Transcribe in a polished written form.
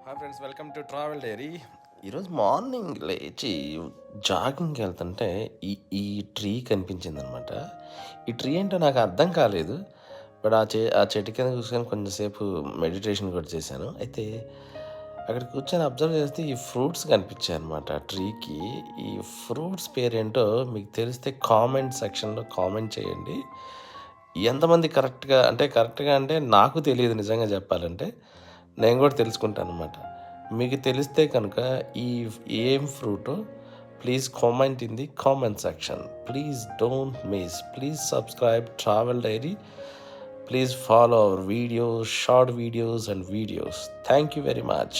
Hi friends, welcome to travel dairy. ఈరోజు morning లేచి జాగింగ్కి వెళ్తుంటే ఈ ఈ ట్రీ కనిపించిందనమాట. ఈ ట్రీ ఏంటో నాకు అర్థం కాలేదు. బట్ ఆ చెట్టు కింద కూర్చొని కొంచెంసేపు మెడిటేషన్ కూడా చేశాను. అయితే అక్కడ కూర్చొని అబ్జర్వ్ చేస్తే ఈ ఫ్రూట్స్ కనిపించాయి అనమాట ట్రీకి. ఈ ఫ్రూట్స్ పేరేంటో మీకు తెలిస్తే కామెంట్ సెక్షన్లో కామెంట్ చేయండి. ఎంతమంది కరెక్ట్గా అంటే నాకు తెలియదు నిజంగా చెప్పాలంటే. నేను కూడా తెలుసుకుంటాను అనమాట. మీకు తెలిస్తే కనుక ఈ ఏం ఫ్రూటో please comment in the comment section. Please don't miss. Please subscribe travel diary. Please follow our videos, short videos and videos. Thank you very much.